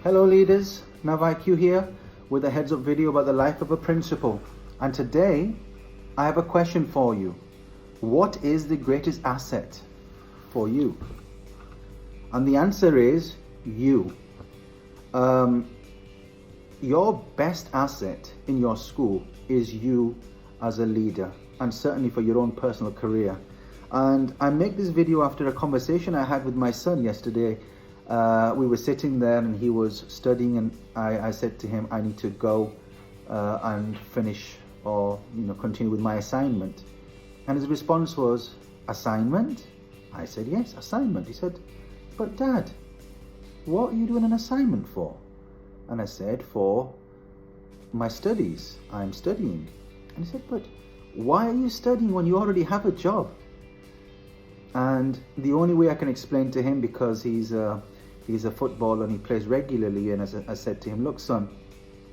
Hello leaders, NavIQ here with a heads up video about the life of a principal. And today I have a question for you. What is the greatest asset for you? And the answer is you. Your best asset in your school is you as a leader, and certainly for your own personal career. And I make this video after a conversation I had with my son yesterday. We were sitting there and he was studying, and I said to him, I need to go and finish or continue with my assignment. And his response was, assignment? I said, yes, assignment. He said, but Dad, what are you doing an assignment for? And I said, for my studies. I'm studying. And he said, but why are you studying when you already have a job? And the only way I can explain to him, because he's a footballer and he plays regularly, and as I said to him, look son,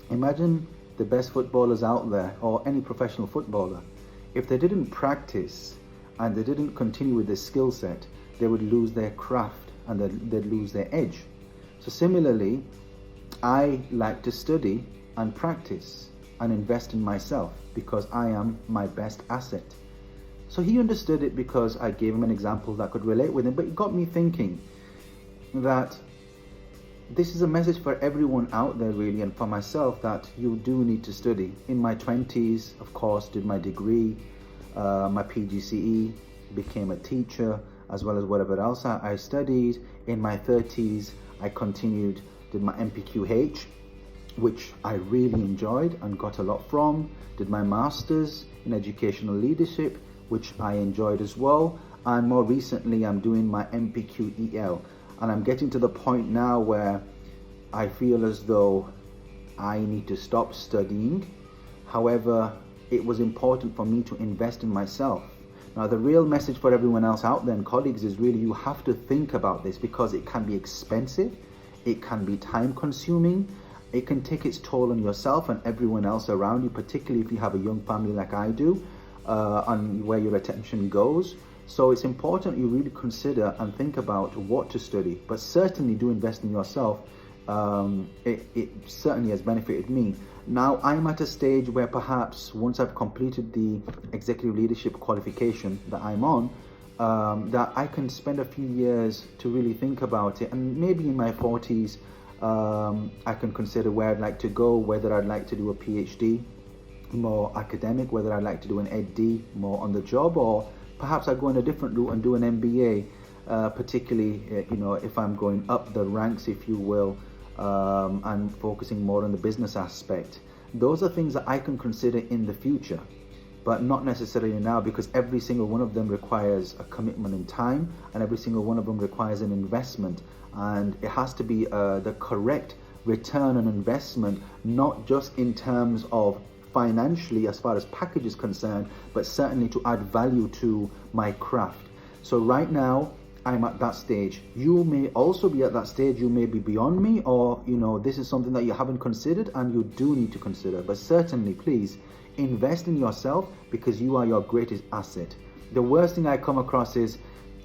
imagine the best footballers out there, or any professional footballer. If they didn't practice and they didn't continue with their skill set, they would lose their craft and they'd lose their edge. So similarly, I like to study and practice and invest in myself because I am my best asset. So he understood it because I gave him an example that could relate with him, but it got me thinking that this is a message for everyone out there really, and for myself, that you do need to study. In my 20s, of course, did my degree, my PGCE, became a teacher, as well as whatever else I studied. In my 30s, I continued, did my MPQH, which I really enjoyed and got a lot from. Did my master's in educational leadership, which I enjoyed as well. And more recently, I'm doing my MPQEL. And I'm getting to the point now where I feel as though I need to stop studying. However, it was important for me to invest in myself. Now, the real message for everyone else out there and colleagues is really, you have to think about this, because it can be expensive, it can be time consuming, it can take its toll on yourself and everyone else around you, particularly if you have a young family like I do, on where your attention goes. So it's important you really consider and think about what to study, but certainly do invest in yourself. It certainly has benefited me. Now I'm at a stage where perhaps once I've completed the executive leadership qualification that I'm on, that I can spend a few years to really think about it, and maybe in my 40s I can consider where I'd like to go, whether I'd like to do a PhD, more academic, whether I'd like to do an EdD, more on the job, or perhaps I go in a different route and do an MBA, particularly if I'm going up the ranks, if you will, and focusing more on the business aspect. Those are things that I can consider in the future, but not necessarily now, because every single one of them requires a commitment in time, and every single one of them requires an investment, and it has to be the correct return on investment, not just in terms of financially as far as package is concerned, but certainly to add value to my craft. So right now I'm at that stage. You may also be at that stage. You may be beyond me, or this is something that you haven't considered and you do need to consider. But certainly, please invest in yourself, because you are your greatest asset. The worst thing I come across is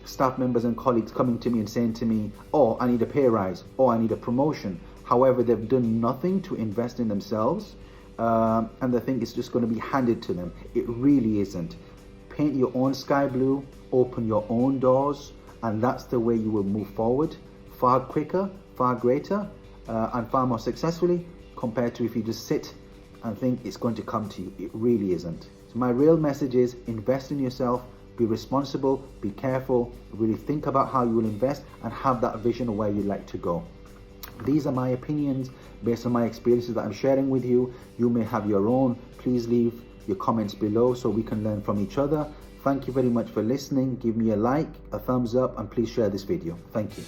staff members and colleagues coming to me and saying to me, oh, I need a pay rise, or I need a promotion. However, they've done nothing to invest in themselves, and they think it's just going to be handed to them. It really isn't. Paint your own sky blue, open your own doors, and that's the way you will move forward far quicker, far greater, and far more successfully, compared to if you just sit and think it's going to come to you. It really isn't. So my real message is, invest in yourself, be responsible, be careful, really think about how you will invest, and have that vision of where you'd like to go. These are my opinions based on my experiences that I'm sharing with you. You may have your own. Please leave your comments below so we can learn from each other. Thank you very much for listening. Give me a like, a thumbs up, and please share this video. Thank you.